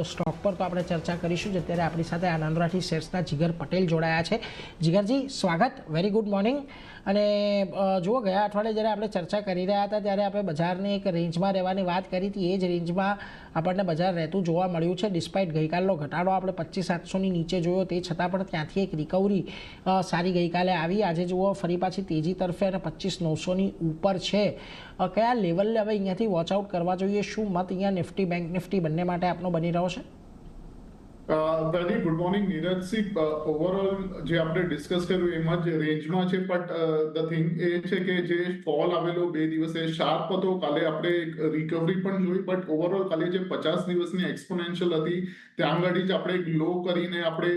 Stock પર તો આપણે ચર્ચા કરીશું. અત્યારે આપણી સાથે આનંદ રાઠી શેર્સના જીગર પટેલ જોડાયા છે. જીગરજી, સ્વાગત, વેરી ગુડ મોર્નિંગ. અને જુઓ, ગયા અઠવાડિયે જ્યારે આપણે ચર્ચા કરી રહ્યા હતા ત્યારે આપણે બજારની એક રેન્જમાં રહેવાની વાત કરી હતી. એ જ રેન્જમાં આપણને બજાર રહેતું જોવા મળ્યું છે. ડિસ્પાઇટ ગઈકાલનો ઘટાડો આપણે 25,700ની નીચે જોયો, તે છતાં પણ ત્યાંથી એક રિકવરી સારી ગઈકાલે આવી. આજે જુઓ ફરી પાછી તેજી તરફે અને 25,900ની ઉપર છે. કયા લેવલે હવે અહીંયાથી વોચઆઉટ કરવા જોઈએ? શું મત અહીંયા નિફ્ટી, બેંક નિફ્ટી બંને માટે આપનો બની રહ્યો છે? Very good morning Neerajsinh. Overall જે આપણે ડિસ્કસ કર્યું એમાં જ રેન્જમાં છે, બટ ધ થિંગ એ છે કે જે ફોલ આવેલો 2 દિવસે શાર્પ હતો, કાલે આપણે રિકવરી પણ જોઈ, બટ ઓવરઓલ કાલે જે 50 દિવસની એક્સપોનેન્શિયલ હતી ત્યાં આગળ જ આપણે એક લો કરીને આપણે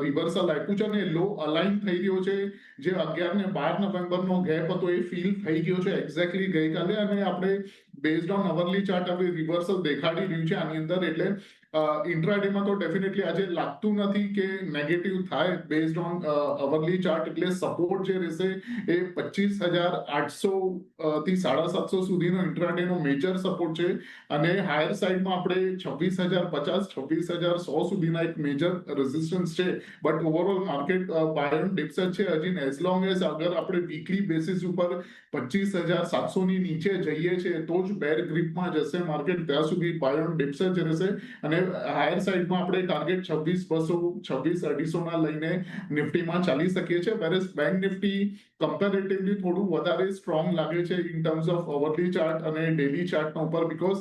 રિવર્સલ આપ્યું છે અને લો અલાઇન થઈ રહ્યો છે. જે 11 ને 12 નવેમ્બરનો ગેપ હતો એ ફીલ થઈ ગયો છે એક્ઝેક્ટલી ગઈકાલે, અને આપણે બેઝડ ઓન અવરલી ચાર્ટ હવે રિવર્સલ દેખાડી રહ્યું છે આની અંદર. એટલે ઇન્ટ્રાડેમાં તો ડેફિનેટલી આજે લાગતું નથી કે નેગેટિવ થાય બેઝડ ઓન અવરલી ચાર્ટ. એટલે સપોર્ટ જે રહેશે એ 25,800 થી 750 સુધીનો ઇન્ટ્રાડેનો મેજર સપોર્ટ છે, અને હાયર સાઇડમાં આપણે 26,050 26,100 સુધીના એક મેજર રેઝિસ્ટન્સ છે. But overall market buy on dips જ છે હજી. એઝ લોંગ એઝ અગર આપણે વીકલી બેસિસ ઉપર 25,700ની નીચે જઈએ છીએ તો જ બેર ગ્રીપમાં જશે માર્કેટ, ત્યાં સુધી બાય ઓન ડિપ્સ જ રહેશે. અને હાયર સાઇડમાં આપણે ટાર્ગેટ 26,200 26,250 ના લઈને નિફ્ટીમાં ચાલી શકીએ છીએ. વેરેસ બેંક નિફ્ટી કમ્પેરેટિવલી થોડું વધારે સ્ટ્રોંગ લાગે છે ઇન ટર્મ્સ ઓફ અવરલી ચાર્ટ અને ડેલી ચાર્ટના ઉપર, બીકોઝ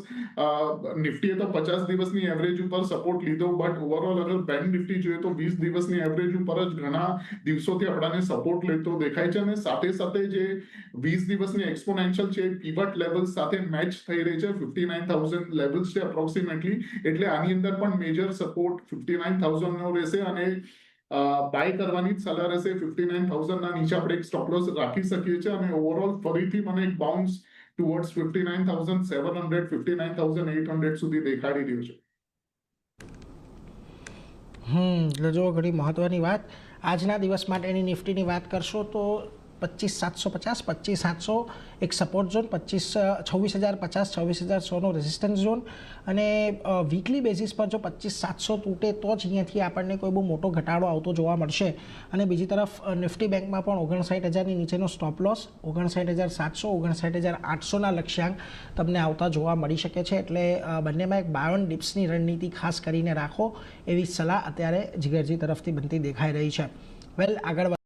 નિફ્ટીએ તો 50 દિવસની એવરેજ ઉપર સપોર્ટ લીધો, બટ ઓવરઓલ અગર બેંક નિફ્ટી જોઈએ તો 20 દિવસની એવરેજ ઉપર જ ઘણા દિવસોથી આપણાને સપોર્ટ લેતો દેખાય છે. અને સાથે સાથે જે 20 દિવસની એક્સપોનેન્શિયલ છે પીવટ લેવલ્સ સાથે મેચ થઈ રહી છે. 59,000 લેવલ્સ છે અપ્રોક્સિમેટલી. એટલે આની અંદર પણ મેજર સપોર્ટ 59,000 નો રહેશે, અને બાય કરવાની જ સલાહ રહેશે. 59,000 ના નીચે આપણે એક સ્ટોપ લોસ રાખી શકીએ છીએ, અને ઓવરઓલ ફરીથી મને એક બાઉન્સ ટુવર્ડ્સ 59,700 59,800 સુધી દેખાડી રહ્યું છે. એટલે જો ઘણી મહત્વની વાત આજના દિવસ માટેની નિફ્ટીની વાત કરશો તો 25,750 25,700 એક સપોર્ટ ઝોન, 26,050 26,100નો રેઝિસ્ટન્સ ઝોન, અને વીકલી બેઝિસ પર જો 25,700 તૂટે તો જ અહીંયાથી આપણને કોઈ બહુ મોટો ઘટાડો આવતો જોવા મળશે. અને બીજી તરફ નિફ્ટી બેંકમાં પણ 59,000ની નીચેનો સ્ટોપ લોસ, 59,700 59,800ના લક્ષ્યાંક તમને આવતા જોવા મળી શકે છે. એટલે બંનેમાં એક બાય ઓન ડિપ્સની રણનીતિ ખાસ કરીને રાખો એવી સલાહ અત્યારે જીગરજી તરફથી બનતી દેખાઈ રહી છે. વેલ, આગળ